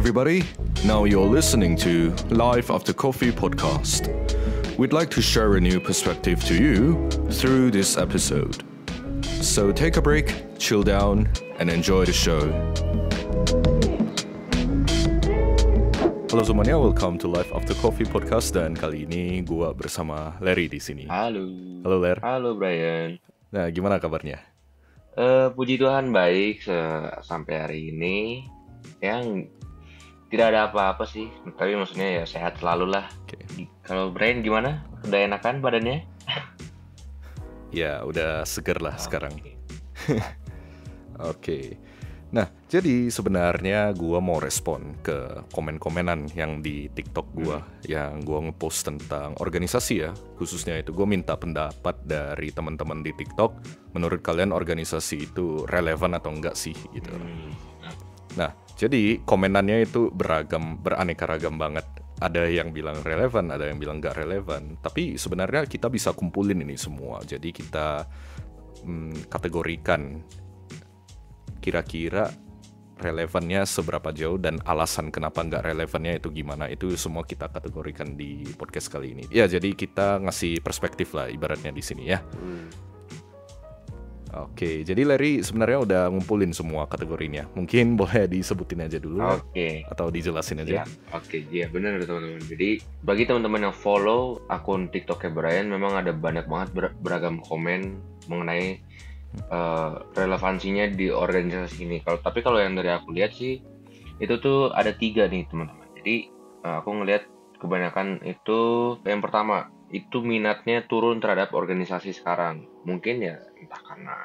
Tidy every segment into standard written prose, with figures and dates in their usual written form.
everybody. Now you're listening to Life After Coffee podcast. We'd like to share a new perspective to you through this episode. So take a break, chill down, and enjoy the show. Halo semuanya, welcome to Life After Coffee podcast, dan kali ini gua bersama Larry di sini. Halo. Halo Ler. Halo Brian. Nah, gimana kabarnya? Puji Tuhan baik sampai hari ini. Yang tidak ada apa-apa sih, tapi maksudnya ya sehat selalu lah. Oke. Kalau Brian gimana? Udah enakan badannya? Ya, udah seger lah sekarang. Oke. Nah, jadi sebenarnya gua mau respon ke komen-komenan yang di TikTok gua, yang gua ngepost tentang organisasi ya. Khususnya itu gua minta pendapat dari teman-teman di TikTok. Menurut kalian organisasi itu relevan atau enggak sih gitu. Nah, jadi komenannya itu beragam, beraneka ragam banget. Ada yang bilang relevan, ada yang bilang nggak relevan. Tapi sebenarnya kita bisa kumpulin ini semua. Jadi kita kategorikan kira-kira relevannya seberapa jauh dan alasan kenapa nggak relevannya itu gimana. Itu semua kita kategorikan di podcast kali ini. Ya, jadi kita ngasih perspektif lah ibaratnya di sini ya. Oke, jadi Larry sebenarnya udah ngumpulin semua kategorinya. Mungkin boleh disebutin aja dulu. Oke. Atau dijelasin aja. Ya, oke, iya benar teman-teman. Jadi bagi teman-teman yang follow akun TikToknya Brian, memang ada banyak banget beragam komen mengenai relevansinya di organisasi ini. Tapi kalau yang dari aku lihat sih, itu tuh ada 3 nih teman-teman. Jadi aku ngelihat kebanyakan itu, yang pertama itu minatnya turun terhadap organisasi sekarang. Mungkin ya entah karena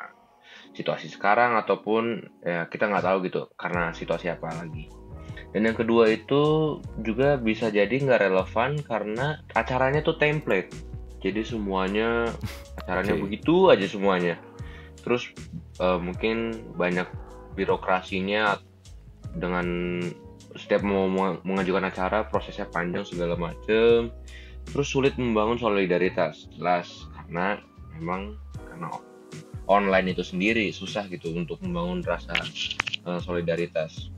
situasi sekarang ataupun ya kita nggak tahu gitu karena situasi apa lagi. Dan yang kedua itu juga bisa jadi nggak relevan karena acaranya tuh template. Jadi semuanya acaranya begitu aja semuanya. Terus mungkin banyak birokrasinya, dengan setiap mau mengajukan acara prosesnya panjang segala macem. Terus sulit membangun solidaritas, jelas karena online itu sendiri susah gitu untuk membangun rasa solidaritas.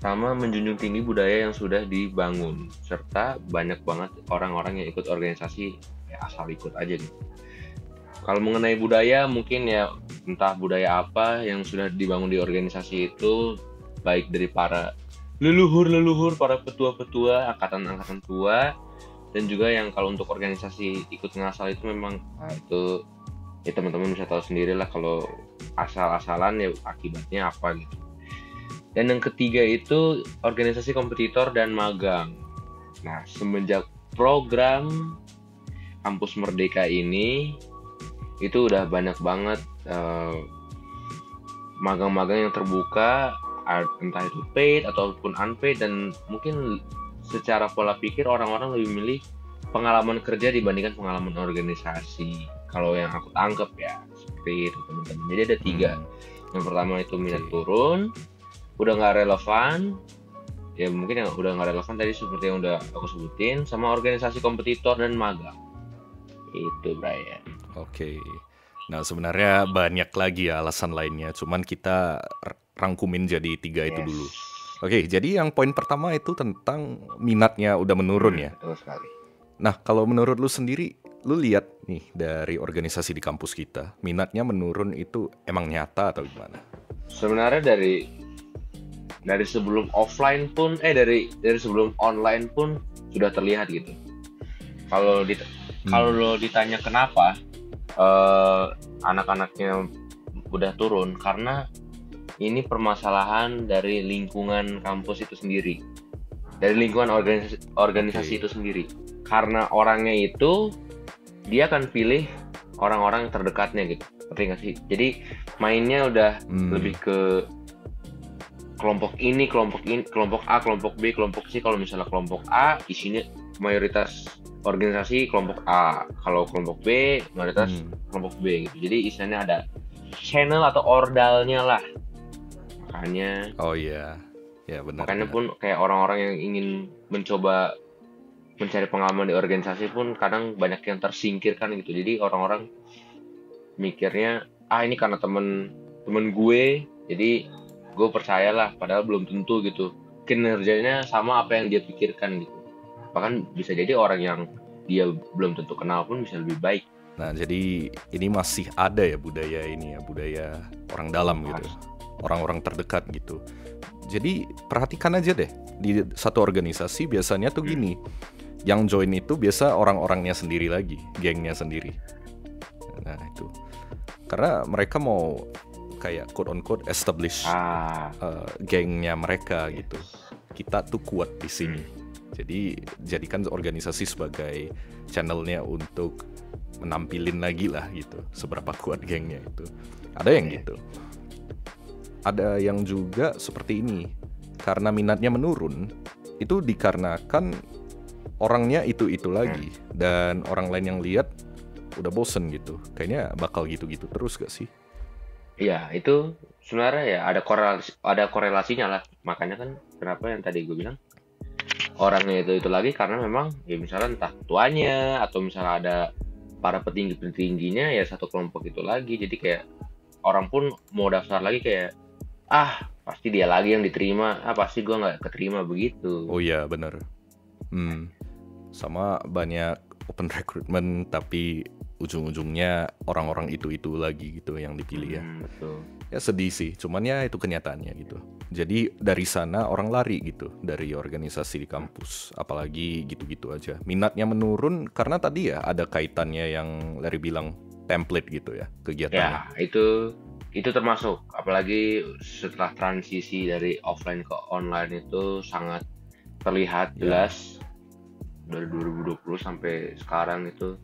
Sama menjunjung tinggi budaya yang sudah dibangun, serta banyak banget orang-orang yang ikut organisasi ya asal ikut aja gitu. Kalau mengenai budaya, mungkin ya entah budaya apa yang sudah dibangun di organisasi itu, baik dari para leluhur, para petua-petua, angkatan-angkatan tua, dan juga yang kalau untuk organisasi ikut ngasal itu memang itu ya teman-teman bisa tahu sendiri lah kalau asal-asalan ya akibatnya apa gitu. Dan yang ketiga itu organisasi kompetitor dan magang. Nah, semenjak program Kampus Merdeka ini, itu udah banyak banget magang-magang yang terbuka, entah itu paid ataupun unpaid, dan mungkin secara pola pikir orang-orang lebih milih pengalaman kerja dibandingkan pengalaman organisasi. Kalau yang aku tangkep ya seperti itu teman-teman. Jadi ada 3. Yang pertama itu minat turun, udah nggak relevan. Ya mungkin yang udah nggak relevan tadi seperti yang udah aku sebutin, sama organisasi kompetitor dan magang. Itu Brian. Oke. Nah, sebenarnya banyak lagi ya alasan lainnya, cuman kita rangkumin jadi 3 itu dulu. Oke, jadi yang poin pertama itu tentang minatnya udah menurun ya. Betul sekali. Nah, kalau menurut lu sendiri, lu lihat nih dari organisasi di kampus kita, minatnya menurun itu emang nyata atau gimana? Sebenarnya dari sebelum offline pun dari sebelum online pun sudah terlihat gitu. Kalau ditanya kenapa anak-anaknya udah turun, karena ini permasalahan dari lingkungan kampus itu sendiri, dari lingkungan organisasi itu sendiri. Karena orangnya itu dia akan pilih orang-orang yang terdekatnya gitu, ngerti nggak sih? Jadi mainnya udah lebih ke kelompok ini, kelompok A, kelompok B, kelompok C. Kalau misalnya kelompok A isinya mayoritas organisasi kelompok A, kalau kelompok B mayoritas kelompok B gitu. Jadi istilahnya ada channel atau ordalnya lah. Makanya benar. Makanya pun kayak orang-orang yang ingin mencoba mencari pengalaman di organisasi pun kadang banyak yang tersingkirkan gitu. Jadi orang-orang mikirnya ini karena temen gue, jadi gue percayalah, padahal belum tentu gitu. kinerjanya sama apa yang dia pikirkan gitu. Bahkan bisa jadi orang yang dia belum tentu kenal pun bisa lebih baik. Nah, jadi ini masih ada ya budaya ini ya, budaya orang dalam gitu, orang-orang terdekat gitu. Jadi perhatikan aja deh, di satu organisasi biasanya tuh gini, yang join itu biasa orang-orangnya sendiri lagi, gengnya sendiri. Nah itu, karena mereka mau kayak quote on quote establish gengnya mereka gitu. Kita tuh kuat di sini. Jadi jadikan organisasi sebagai channelnya untuk menampilin lagi lah gitu, seberapa kuat gengnya itu. Ada yang gitu. Ada yang juga seperti ini, karena minatnya menurun, itu dikarenakan orangnya itu-itu lagi, dan orang lain yang lihat udah bosen gitu. Kayaknya bakal gitu-gitu terus gak sih? Iya, itu sebenarnya ya ada korelasinya lah. Makanya kan kenapa yang tadi gue bilang orangnya itu lagi, karena memang ya misalnya entah tuanya atau misalnya ada para petingginya ya satu kelompok itu lagi. Jadi kayak orang pun mau daftar lagi kayak pasti dia lagi yang diterima, pasti gue nggak keterima begitu. Oh iya bener. Sama banyak open recruitment tapi ujung-ujungnya orang-orang itu lagi gitu yang dipilih ya. Betul. Ya sedih sih, cuman ya itu kenyataannya gitu. Jadi dari sana orang lari gitu dari organisasi di kampus, apalagi gitu-gitu aja. Minatnya menurun karena tadi ya ada kaitannya yang Larry bilang template gitu ya kegiatannya. Ya, itu termasuk, apalagi setelah transisi dari offline ke online itu sangat terlihat jelas dari 2020 sampai sekarang itu.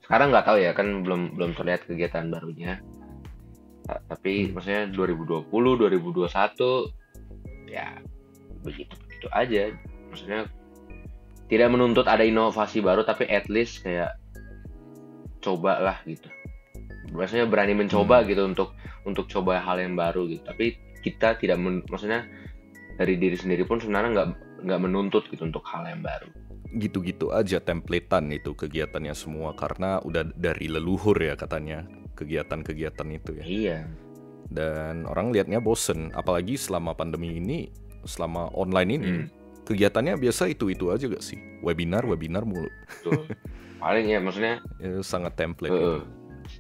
Sekarang nggak tahu ya, kan belum terlihat kegiatan barunya. Tapi maksudnya 2020, 2021 ya begitu aja. Maksudnya tidak menuntut ada inovasi baru, tapi at least kayak cobalah gitu. Maksudnya berani mencoba gitu untuk coba hal yang baru gitu. Tapi kita tidak maksudnya dari diri sendiri pun sebenarnya nggak menuntut gitu untuk hal yang baru. Gitu-gitu aja templatean itu kegiatannya semua karena udah dari leluhur ya katanya kegiatan-kegiatan itu ya. Iya. Dan orang lihatnya bosen, apalagi selama pandemi ini, selama online ini, kegiatannya biasa itu aja gak sih? Webinar mulu. Betul. Paling ya maksudnya sangat template gitu.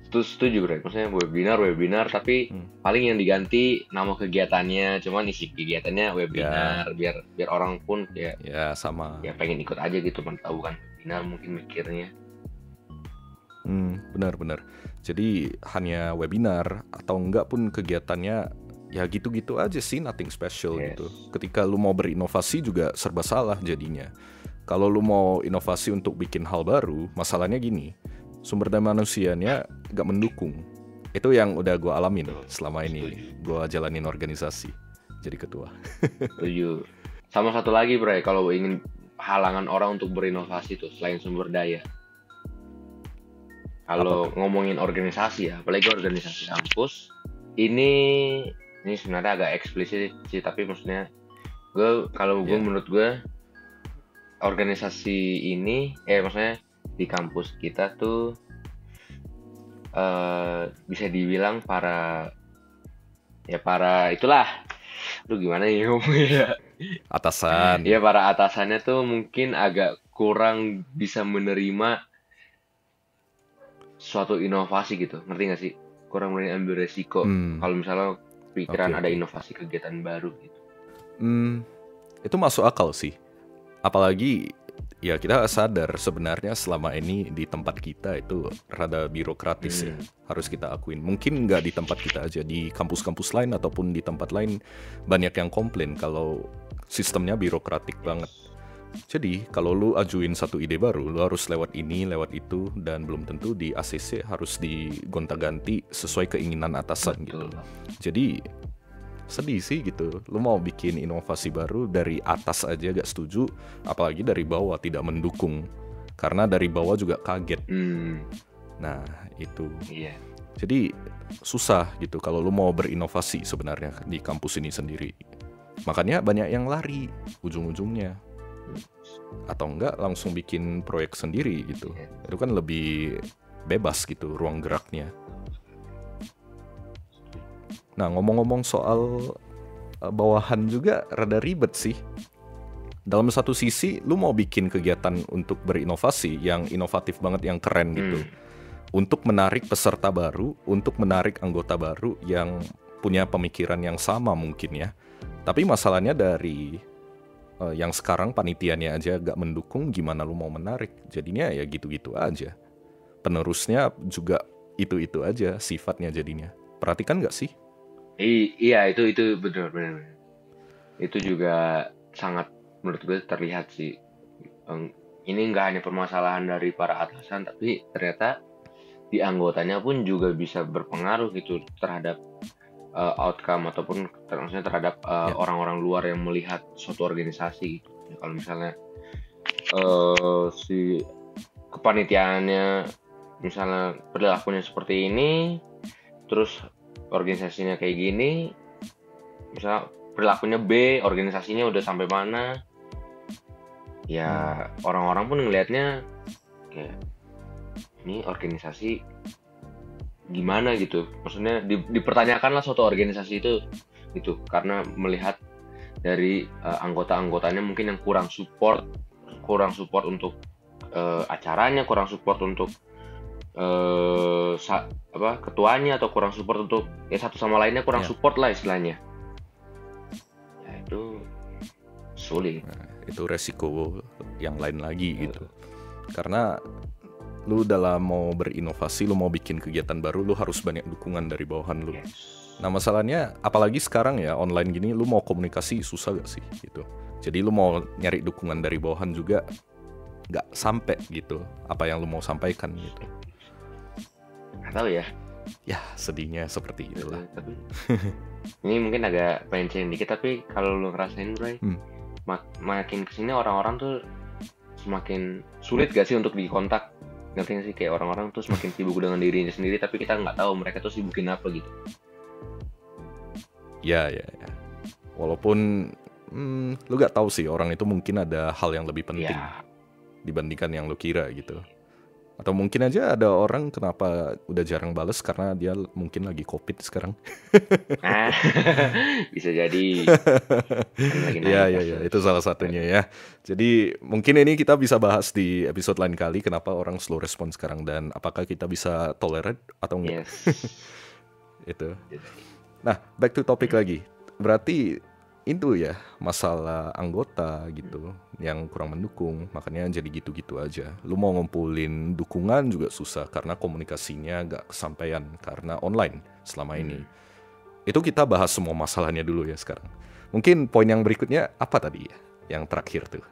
Itu setuju bro, maksudnya webinar tapi paling yang diganti nama kegiatannya, cuman isi kegiatannya webinar biar orang pun kayak ya sama ya pengen ikut aja gitu, tahu kan webinar mungkin mikirnya. Benar. Jadi hanya webinar atau enggak pun kegiatannya ya gitu-gitu aja sih, nothing special gitu. Ketika lu mau berinovasi juga serba salah jadinya. Kalau lu mau inovasi untuk bikin hal baru, masalahnya gini, sumber daya manusianya gak mendukung. Itu yang udah gue alamin selama ini gue jalanin organisasi jadi ketua. Setuju. Sama satu lagi bro, kalau ingin halangan orang untuk berinovasi tuh selain sumber daya, kalau ngomongin organisasi ya, apalagi organisasi kampus, ini sebenarnya agak eksplisit sih, tapi maksudnya menurut gue organisasi ini maksudnya di kampus kita tuh bisa dibilang para itulah, lu gimana ya ngomongnya, atasan ya para atasannya tuh mungkin agak kurang bisa menerima suatu inovasi gitu, ngerti gak sih? Kurang berani ambil resiko kalau misalnya pikiran ada inovasi kegiatan baru gitu. Itu masuk akal sih. Apalagi ya kita sadar sebenarnya selama ini di tempat kita itu rada birokratis ya, harus kita akuin. Mungkin nggak di tempat kita aja, di kampus-kampus lain ataupun di tempat lain banyak yang komplain kalau sistemnya birokratik banget. Jadi kalau lu ajuin satu ide baru, lu harus lewat ini, lewat itu, dan belum tentu di ACC harus digonta-ganti sesuai keinginan atasan. Betul. Gitu. Jadi sedih sih gitu. Lu mau bikin inovasi baru dari atas aja gak setuju, apalagi dari bawah tidak mendukung. Karena dari bawah juga kaget. Nah itu. Iya. Jadi susah gitu kalau lu mau berinovasi sebenarnya di kampus ini sendiri. Makanya banyak yang lari ujung-ujungnya. Atau enggak langsung bikin proyek sendiri gitu. Itu kan lebih bebas gitu ruang geraknya. Nah ngomong-ngomong soal bawahan juga rada ribet sih. Dalam satu sisi, lu mau bikin kegiatan untuk berinovasi yang inovatif banget, yang keren gitu. Untuk menarik peserta baru, untuk menarik anggota baru yang punya pemikiran yang sama mungkin ya. Tapi masalahnya dari yang sekarang panitianya aja gak mendukung, gimana lu mau menarik? Jadinya ya gitu-gitu aja. Penerusnya juga itu-itu aja sifatnya jadinya. Perhatikan gak sih? Iya, itu benar. Itu juga sangat menurut gue terlihat sih. Ini nggak hanya permasalahan dari para atasan, tapi ternyata di anggotanya pun juga bisa berpengaruh gitu terhadap outcome ataupun maksudnya terhadap orang-orang luar yang melihat suatu organisasi gitu. Ya, kalau misalnya si kepanitiaannya misalnya perilakunya seperti ini, terus organisasinya kayak gini, misalnya perilakunya B, organisasinya udah sampai mana, ya orang-orang pun ngelihatnya kayak ini organisasi gimana gitu. Maksudnya dipertanyakanlah suatu organisasi itu karena melihat dari anggota-anggotanya mungkin yang kurang support untuk acaranya, kurang support untuk ketuanya, atau kurang support untuk satu sama lainnya, kurang support lah istilahnya. Ya itu sulit. Nah, itu resiko yang lain lagi gitu. Karena lu dalam mau berinovasi, lu mau bikin kegiatan baru, lu harus banyak dukungan dari bawahan lu. Nah masalahnya, apalagi sekarang ya online gini, lu mau komunikasi susah gak sih gitu. Jadi lu mau nyari dukungan dari bawahan juga gak sampai gitu, apa yang lu mau sampaikan gitu. Gak tahu ya. Ya sedihnya seperti itulah. Tapi ini mungkin agak pencen dikit, tapi kalau lu ngerasain Bray, makin kesini orang-orang tuh semakin sulit gak sih untuk dikontak? Ngerti gak sih, kayak orang-orang tuh semakin sibuk dengan dirinya sendiri, tapi kita nggak tahu mereka tuh sibukin apa gitu. Ya. Walaupun lu gak tahu sih, orang itu mungkin ada hal yang lebih penting dibandingkan yang lu kira gitu. Atau mungkin aja ada orang kenapa udah jarang bales karena dia mungkin lagi COVID sekarang. Bisa jadi. Ya, itu salah satunya ya. Jadi mungkin ini kita bisa bahas di episode lain kali, kenapa orang slow respon sekarang dan apakah kita bisa tolerate atau enggak. Itu. Nah, back to topic lagi. Berarti itu ya masalah anggota gitu yang kurang mendukung, makanya jadi gitu-gitu aja. Lu mau ngumpulin dukungan juga susah karena komunikasinya gak kesampaian karena online selama ini. Itu kita bahas semua masalahnya dulu ya sekarang. Mungkin poin yang berikutnya apa tadi ya? Yang terakhir tuh.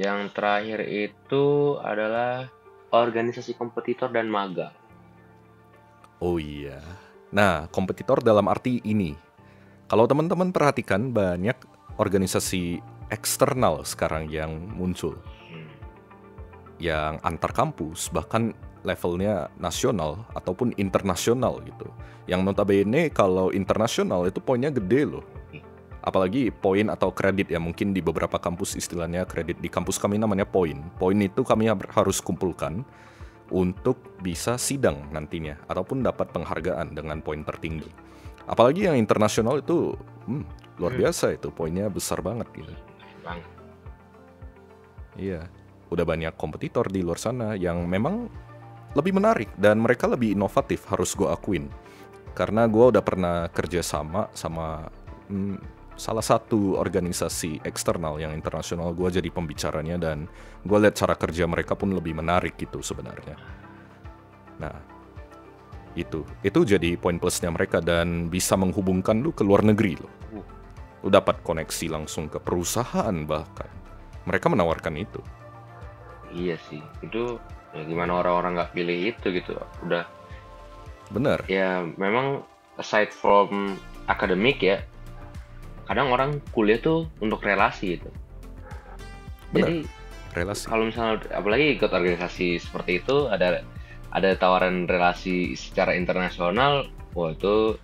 Yang terakhir itu adalah organisasi kompetitor dan magang. Oh iya. Nah, kompetitor dalam arti ini. Kalau teman-teman perhatikan, banyak organisasi eksternal sekarang yang muncul. Yang antar kampus, bahkan levelnya nasional ataupun internasional gitu. Yang notabene kalau internasional itu poinnya gede loh. Apalagi poin atau kredit ya, mungkin di beberapa kampus istilahnya kredit. Di kampus kami namanya poin. Poin itu kami harus kumpulkan untuk bisa sidang nantinya ataupun dapat penghargaan dengan poin tertinggi. Apalagi yang internasional itu luar biasa, itu poinnya besar banget gitu. Iya, udah banyak kompetitor di luar sana yang memang lebih menarik dan mereka lebih inovatif, harus gue akuin. Karena gue udah pernah kerja sama salah satu organisasi eksternal yang internasional, gue jadi pembicaranya dan gue lihat cara kerja mereka pun lebih menarik gitu sebenarnya. Nah, itu jadi poin plusnya mereka dan bisa menghubungkan lu ke luar negeri lo. Lu dapat koneksi langsung ke perusahaan bahkan. Mereka menawarkan itu. Iya sih, itu ya gimana orang-orang nggak pilih itu gitu. Udah. Bener. Ya memang aside from akademik ya, kadang orang kuliah tuh untuk relasi gitu. Bener. Jadi relasi. Kalau misalnya apalagi ikut organisasi seperti itu, ada tawaran relasi secara internasional, wah itu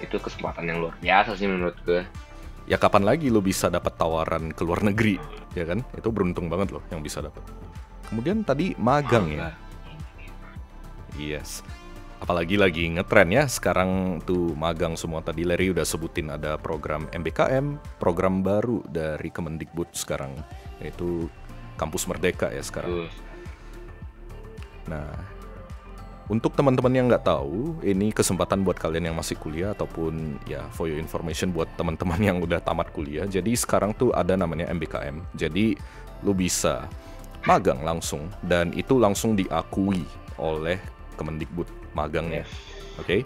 kesempatan yang luar biasa sih menurut gue. Ya kapan lagi lo bisa dapat tawaran ke luar negeri, ya kan? Itu beruntung banget lo yang bisa dapat. Kemudian tadi magang ya. Yes. Apalagi lagi ngetren ya sekarang tuh magang semua. Tadi Larry udah sebutin ada program MBKM, program baru dari Kemendikbud sekarang, yaitu Kampus Merdeka ya sekarang. Nah, untuk teman-teman yang nggak tahu, ini kesempatan buat kalian yang masih kuliah ataupun ya for your information buat teman-teman yang udah tamat kuliah. Jadi sekarang tuh ada namanya MBKM. Jadi lu bisa magang langsung dan itu langsung diakui oleh Kemendikbud magangnya. Oke?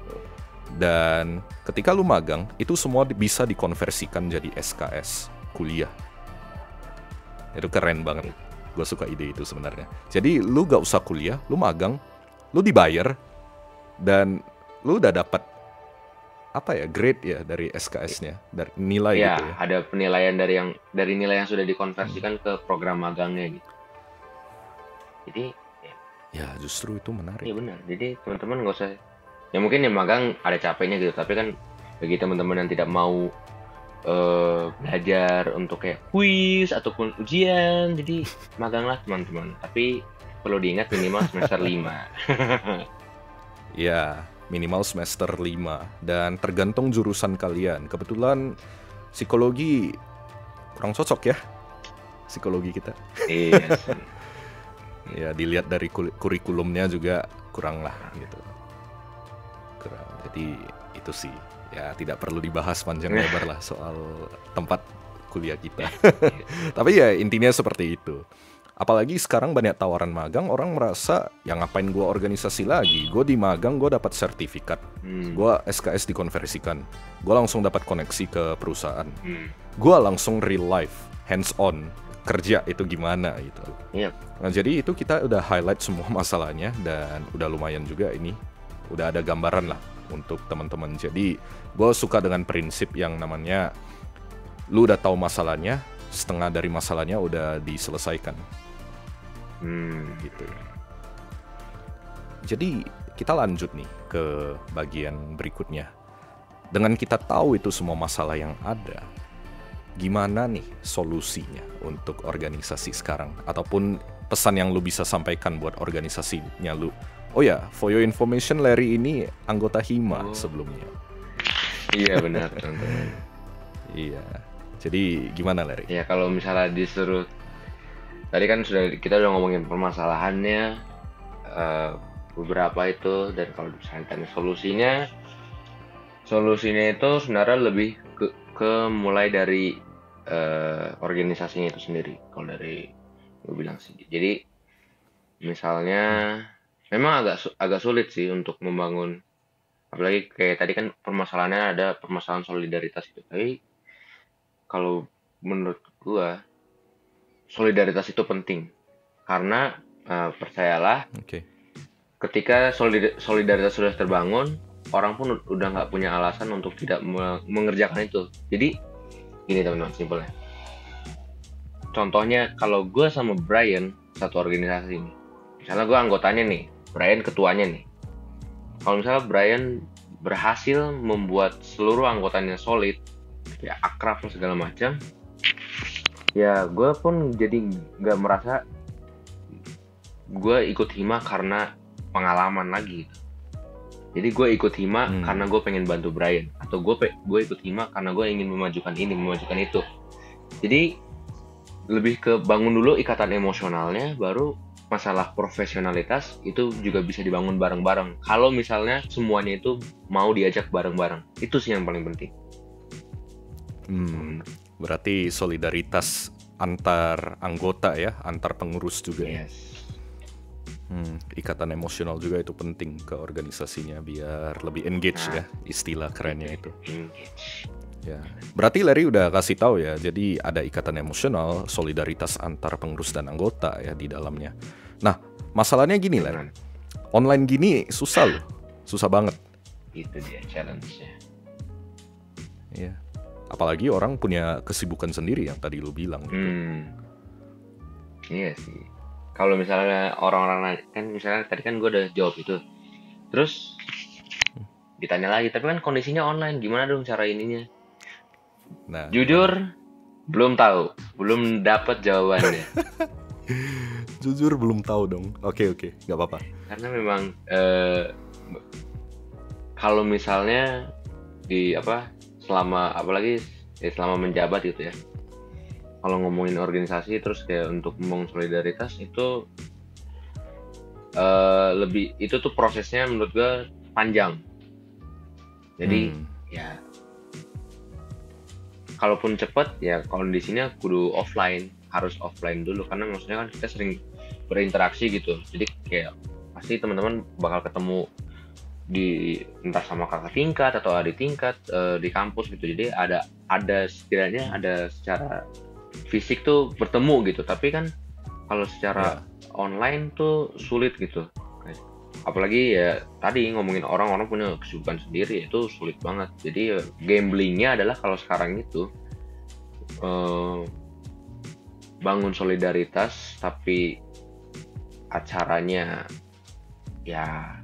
Dan ketika lu magang, itu semua bisa dikonversikan jadi SKS kuliah. Itu keren banget. Gue suka ide itu sebenarnya. Jadi lu gak usah kuliah, lu magang, lu dibayar, dan lu udah dapat apa ya, grade ya dari SKS-nya, dari nilai ya, gitu ya. Ada penilaian dari nilai yang sudah dikonversikan ke program magangnya gitu. Jadi ya justru itu menarik. iya benar. Jadi teman-teman nggak usah, ya mungkin yang magang ada capeknya gitu, tapi kan bagi teman-teman yang tidak mau belajar untuk kayak kuis ataupun ujian, jadi maganglah teman-teman. Tapi perlu diingat minimal semester 5. Ya, minimal semester 5 dan tergantung jurusan kalian. Kebetulan psikologi kurang cocok ya, psikologi kita. Yes. Ya dilihat dari kurikulumnya juga kurang lah gitu. Kurang. Jadi itu sih ya tidak perlu dibahas panjang lebar lah soal tempat kuliah kita. Tapi ya intinya seperti itu. Apalagi sekarang banyak tawaran magang, orang merasa ya ngapain gue organisasi lagi, gue di magang gue dapat sertifikat, gue SKS dikonversikan, gue langsung dapat koneksi ke perusahaan, gue langsung real life, hands on, kerja itu gimana gitu. Nah jadi itu kita udah highlight semua masalahnya dan udah lumayan juga ini, udah ada gambaran lah untuk teman-teman. Jadi gue suka dengan prinsip yang namanya lu udah tahu masalahnya, setengah dari masalahnya udah diselesaikan. Gitu. Jadi kita lanjut nih ke bagian berikutnya. Dengan kita tahu itu semua masalah yang ada, gimana nih solusinya untuk organisasi sekarang? Ataupun pesan yang lu bisa sampaikan buat organisasinya lu. Oh ya, for your information, Larry ini anggota HIMA sebelumnya. Iya benar teman-teman. Iya. Jadi gimana Larry? Ya kalau misalnya disuruh, tadi kan kita udah ngomongin permasalahannya beberapa itu, dan kalau misalnya tanya solusinya itu sebenarnya lebih ke mulai dari organisasinya itu sendiri. Kalau dari gue bilang sih, jadi misalnya memang agak sulit sih untuk membangun, apalagi kayak tadi kan permasalahannya ada permasalahan solidaritas itu. Tapi kalau menurut gua solidaritas itu penting karena percayalah, ketika solidaritas sudah terbangun, orang pun udah nggak punya alasan untuk tidak mengerjakan itu. Jadi gini teman-teman, simpelnya, contohnya kalau gue sama Brian satu organisasi nih, misalnya gue anggotanya nih, Brian ketuanya nih. Kalau misalnya Brian berhasil membuat seluruh anggotanya solid, ya akrab dan segala macam, ya gue pun jadi nggak merasa gue ikut HIMA karena pengalaman lagi gitu. Jadi gue ikut HIMA karena gue pengen bantu Brian, atau gue ikut HIMA karena gue ingin memajukan ini, memajukan itu. Jadi lebih ke bangun dulu ikatan emosionalnya, baru masalah profesionalitas itu juga bisa dibangun bareng-bareng. Kalau misalnya semuanya itu mau diajak bareng-bareng, itu sih yang paling penting. Berarti solidaritas antar anggota ya, antar pengurus juga. Yes. Ikatan emosional juga itu penting ke organisasinya biar lebih engage ya, istilah kerennya itu. Ya, berarti Larry udah kasih tahu ya, jadi ada ikatan emosional, solidaritas antar pengurus dan anggota ya di dalamnya. Nah, masalahnya gini Larry, online gini susah loh, susah banget. Itu dia challenge-nya. Iya. Apalagi orang punya kesibukan sendiri yang tadi lu bilang gitu. Iya sih. Kalau misalnya orang-orang nanya, kan misalnya tadi kan gue udah jawab itu, terus ditanya lagi, tapi kan kondisinya online, gimana dong cara ininya? Nah, jujur belum tahu, belum dapat jawabannya. Jujur belum tahu dong. Oke, nggak apa-apa. Karena memang kalau misalnya di apa selama apalagi selama menjabat gitu ya. Kalau ngomongin organisasi terus kayak untuk ngomong solidaritas itu lebih itu tuh prosesnya menurut gue panjang. Jadi ya kalaupun cepet ya kondisinya kudu offline, harus offline dulu karena maksudnya kan kita sering berinteraksi gitu. Jadi kayak pasti teman-teman bakal ketemu di entah sama kakak tingkat atau adik tingkat di kampus gitu. Jadi ada setidaknya ada secara fisik tuh bertemu gitu. Tapi kan kalau secara online tuh sulit gitu. Apalagi ya tadi ngomongin orang-orang punya kesibukan sendiri itu sulit banget. Jadi ya, gamblingnya adalah kalau sekarang itu bangun solidaritas tapi acaranya ya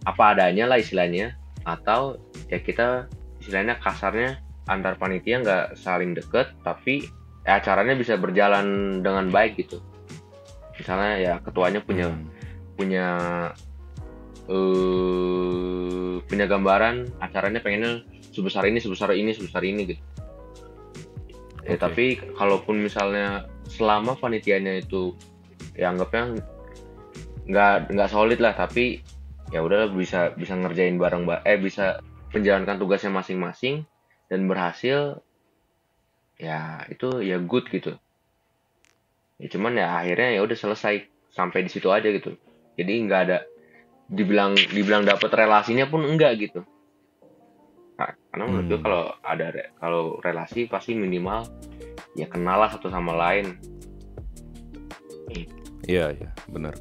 apa adanya lah istilahnya, atau ya kita istilahnya kasarnya antar panitia nggak saling deket tapi ya acaranya bisa berjalan dengan baik gitu. Misalnya ya ketuanya punya punya gambaran acaranya pengennya sebesar ini gitu. Ya tapi kalaupun misalnya selama panitianya itu ya anggapnya nggak solid lah, tapi ya udah bisa ngerjain bisa menjalankan tugasnya masing-masing dan berhasil, ya itu ya good gitu. Ya cuman ya akhirnya ya udah selesai sampai di situ aja gitu. Jadi nggak ada dibilang dapat relasinya pun enggak gitu. Nah, karena menurut gue kalau relasi pasti minimal ya kenal lah satu sama lain. Iya, benar.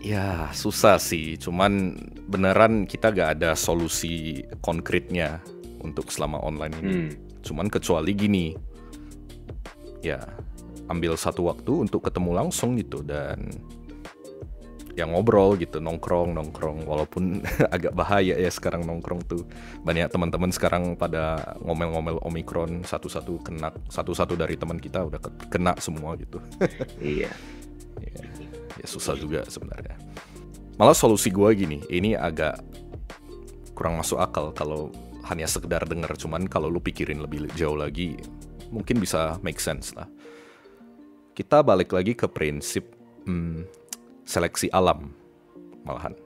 Ya susah sih, cuman beneran kita gak ada solusi konkretnya untuk selama online ini. Cuman kecuali gini, ya ambil satu waktu untuk ketemu langsung gitu dan ya ngobrol gitu, nongkrong walaupun agak bahaya ya sekarang nongkrong tuh. Banyak teman-teman sekarang pada ngomel-ngomel Omikron, satu-satu dari teman kita udah kena semua gitu. Iya. Ya susah juga sebenarnya. Malah solusi gue gini, ini agak kurang masuk akal kalau hanya sekedar denger, cuman kalau lu pikirin lebih jauh lagi mungkin bisa make sense lah. Kita balik lagi ke prinsip seleksi alam malahan.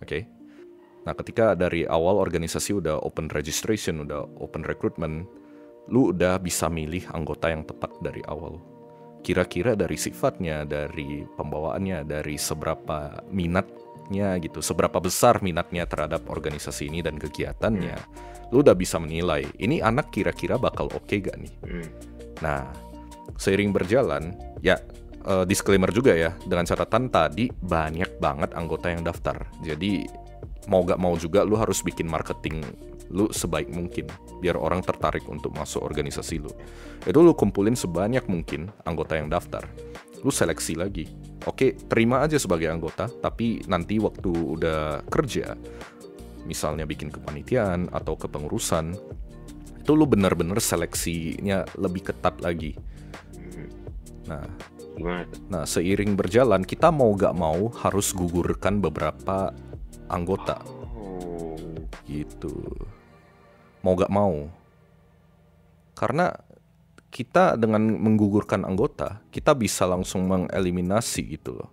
Oke. Nah, ketika dari awal organisasi udah open registration, udah open recruitment, lu udah bisa milih anggota yang tepat dari awal. Kira-kira dari sifatnya, dari pembawaannya, dari seberapa minatnya gitu, seberapa besar minatnya terhadap organisasi ini dan kegiatannya, lu udah bisa menilai, ini anak kira-kira bakal oke gak nih? Nah, seiring berjalan, ya disclaimer juga ya, dengan catatan tadi banyak banget anggota yang daftar. Jadi mau gak mau juga lu harus bikin marketing lu sebaik mungkin biar orang tertarik untuk masuk organisasi lu. Itu lu kumpulin sebanyak mungkin anggota yang daftar. Lu seleksi lagi. Oke, terima aja sebagai anggota, tapi nanti waktu udah kerja, misalnya bikin kepanitiaan atau kepengurusan, itu lu bener-bener seleksinya lebih ketat lagi. Nah, seiring berjalan kita mau gak mau harus gugurkan beberapa anggota. Gitu. Mau gak mau. Karena kita dengan menggugurkan anggota, kita bisa langsung mengeliminasi gitu loh.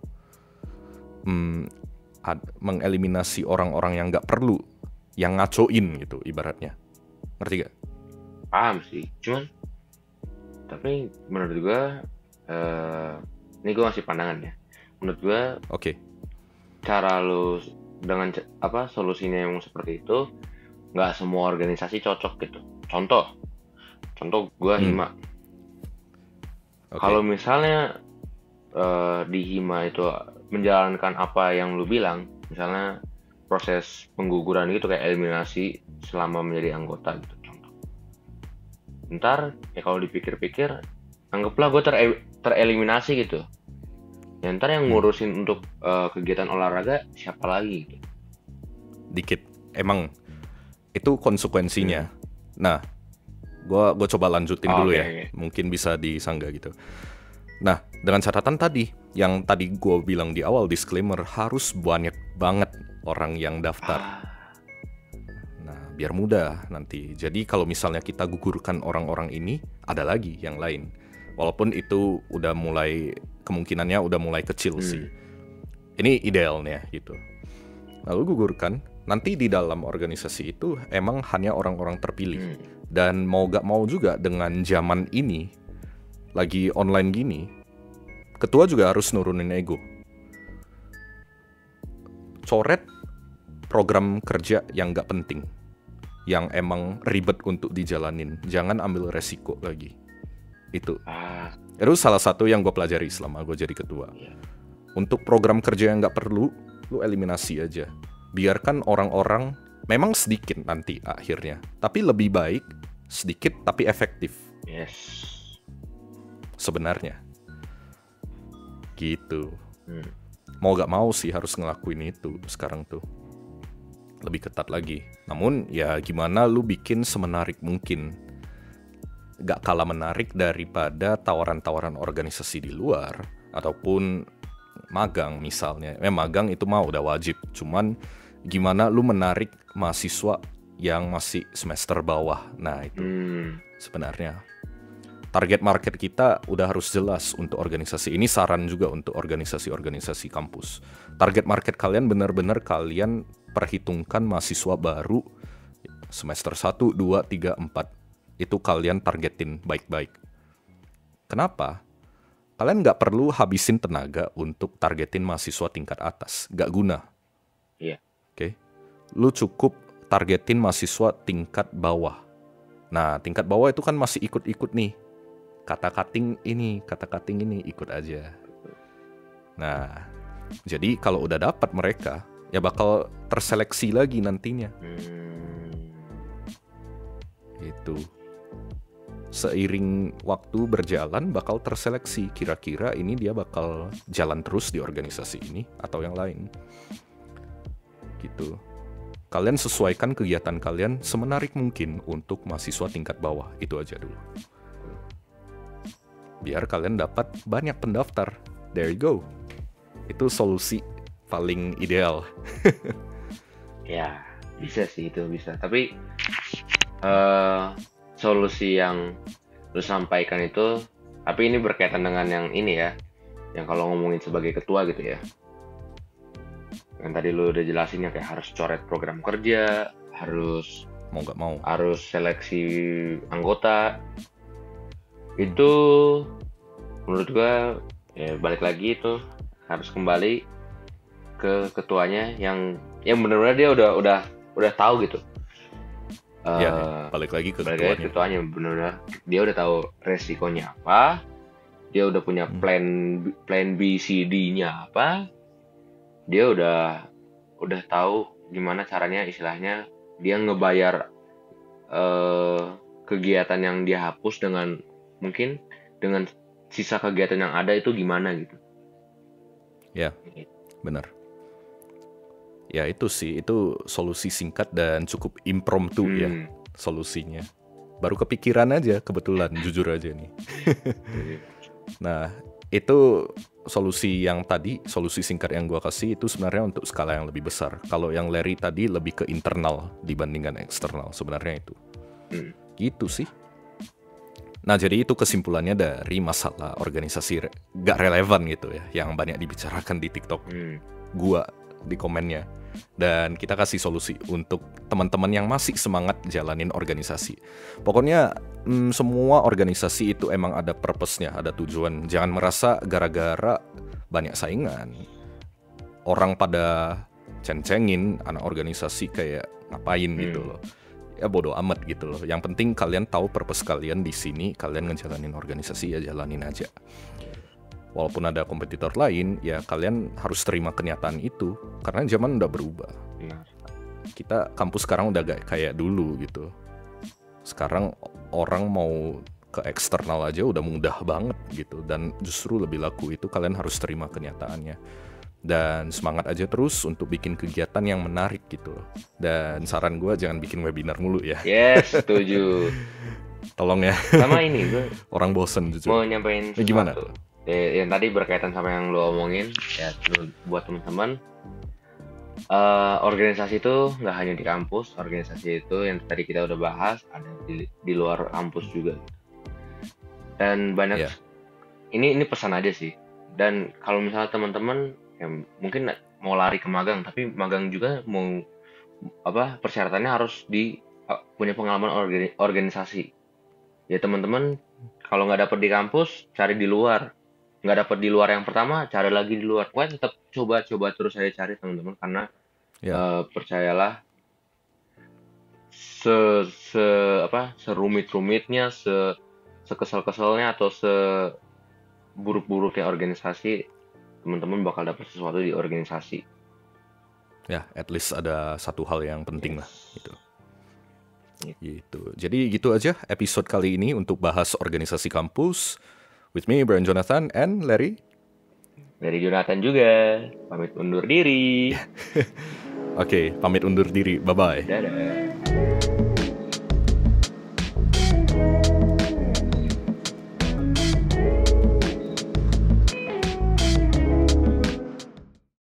Mengeliminasi orang-orang yang gak perlu, yang ngacoin gitu ibaratnya. Ngerti gak? Paham sih, cuman tapi menurut gue ini gue ngasih pandangan ya. Menurut gue cara lu dengan solusinya yang seperti itu nggak semua organisasi cocok gitu. Contoh gue Hima. Kalau misalnya di Hima itu menjalankan apa yang lu bilang, misalnya proses pengguguran gitu kayak eliminasi selama menjadi anggota gitu contoh. Ntar ya kalau dipikir-pikir, anggaplah gue tereliminasi gitu. Ya ntar yang ngurusin untuk kegiatan olahraga siapa lagi gitu. Dikit, emang itu konsekuensinya. Nah, gue coba lanjutin dulu ya. Mungkin bisa disanggah gitu. Nah, dengan catatan tadi, yang tadi gue bilang di awal disclaimer, harus banyak banget orang yang daftar. Nah, biar mudah nanti. Jadi kalau misalnya kita gugurkan orang-orang ini, ada lagi yang lain. Walaupun itu udah mulai, kemungkinannya udah mulai kecil sih. Ini idealnya gitu. Lalu gugurkan, nanti di dalam organisasi itu emang hanya orang-orang terpilih. Dan mau gak mau juga dengan zaman ini, lagi online gini, ketua juga harus nurunin ego. Coret program kerja yang gak penting, yang emang ribet untuk dijalanin. Jangan ambil resiko lagi. Itu salah satu yang gue pelajari selama gue jadi ketua. Untuk program kerja yang gak perlu, lu eliminasi aja. Biarkan orang-orang, memang sedikit nanti akhirnya, tapi lebih baik sedikit tapi efektif. Yes. Sebenarnya gitu. Mau gak mau sih harus ngelakuin itu sekarang tuh. Lebih ketat lagi. Namun ya gimana lu bikin semenarik mungkin. Gak kalah menarik daripada tawaran-tawaran organisasi di luar. Ataupun magang misalnya. Magang itu mah udah wajib. Cuman gimana lu menarik mahasiswa yang masih semester bawah. Nah itu sebenarnya target market kita udah harus jelas untuk organisasi. Ini saran juga untuk organisasi-organisasi kampus. Target market kalian benar-benar kalian perhitungkan mahasiswa baru semester 1, 2, 3, 4. Itu kalian targetin baik-baik. Kenapa? Kalian nggak perlu habisin tenaga untuk targetin mahasiswa tingkat atas. Nggak guna. Iya. Oke. Lu cukup targetin mahasiswa tingkat bawah. Nah, tingkat bawah itu kan masih ikut-ikut nih. Kata cutting ini ikut aja. Nah, jadi kalau udah dapat mereka, ya bakal terseleksi lagi nantinya. Itu. Seiring waktu berjalan bakal terseleksi. Kira-kira ini dia bakal jalan terus di organisasi ini atau yang lain. Gitu. Kalian sesuaikan kegiatan kalian semenarik mungkin untuk mahasiswa tingkat bawah. Itu aja dulu. Biar kalian dapat banyak pendaftar. There you go. Itu solusi paling ideal. Ya, bisa sih itu bisa. Tapi solusi yang lu sampaikan itu, tapi ini berkaitan dengan yang ini ya, yang kalau ngomongin sebagai ketua gitu ya. Yang tadi lu udah jelasin ya, kayak harus coret program kerja, harus mau nggak mau, harus seleksi anggota. Itu menurut gua ya balik lagi itu harus kembali ke ketuanya yang benar-benar dia udah tahu gitu. Ya, balik lagi ke ketuanya benar-benar dia udah tahu resikonya apa, dia udah punya plan B C D-nya apa, dia udah tahu gimana caranya, istilahnya dia ngebayar kegiatan yang dia hapus dengan mungkin dengan sisa kegiatan yang ada itu gimana gitu. Ya, benar. Ya itu sih, itu solusi singkat dan cukup impromptu ya solusinya. Baru kepikiran aja kebetulan, jujur aja nih. Nah, itu solusi yang tadi, solusi singkat yang gua kasih itu sebenarnya untuk skala yang lebih besar. Kalau yang Larry tadi lebih ke internal dibandingkan eksternal sebenarnya itu. Gitu sih. Nah, jadi itu kesimpulannya dari masalah organisasi gak relevan gitu ya, yang banyak dibicarakan di TikTok gua di komennya. Dan kita kasih solusi untuk teman-teman yang masih semangat jalanin organisasi. Pokoknya semua organisasi itu emang ada purpose-nya, ada tujuan. Jangan merasa gara-gara banyak saingan, orang pada ceng-cengin anak organisasi kayak ngapain gitu loh. Ya bodo amat gitu loh. Yang penting kalian tahu purpose kalian di sini, kalian ngejalanin organisasi ya jalanin aja. Walaupun ada kompetitor lain, ya kalian harus terima kenyataan itu karena zaman udah berubah. Kita kampus sekarang udah gak kayak dulu gitu. Sekarang orang mau ke eksternal aja udah mudah banget gitu, dan justru lebih laku itu kalian harus terima kenyataannya. Dan semangat aja terus untuk bikin kegiatan yang menarik gitu. Dan saran gue jangan bikin webinar mulu ya. Yes, setuju. Tolong ya. Sama ini gue orang bosen jujur. mau nyampein sesuatu. Gimana? Yang tadi berkaitan sama yang lo omongin ya, buat teman-teman, organisasi itu nggak hanya di kampus. Organisasi itu yang tadi kita udah bahas ada di luar kampus juga, dan banyak. Ya, Ini pesan aja sih. Dan kalau misalnya teman-teman yang mungkin mau lari ke magang, tapi magang juga mau apa, persyaratannya harus punya pengalaman organisasi. Ya teman-teman, kalau nggak dapet di kampus, cari di luar. Nggak dapet di luar yang pertama, cari lagi di luar. Pokoknya tetap coba terus saya cari teman-teman, karena ya, percayalah, se se serumit-rumitnya, sekesal-kesalnya atau seburuk-buruknya organisasi, teman-teman bakal dapat sesuatu di organisasi. ya. At least ada satu hal yang penting lah, Yes. gitu. Gitu. Gitu. Jadi gitu aja episode kali ini untuk bahas organisasi kampus. With me, Brian Jonathan and Larry. Dari Jonathan juga, pamit undur diri. Oke, pamit undur diri. Bye-bye. Dadah.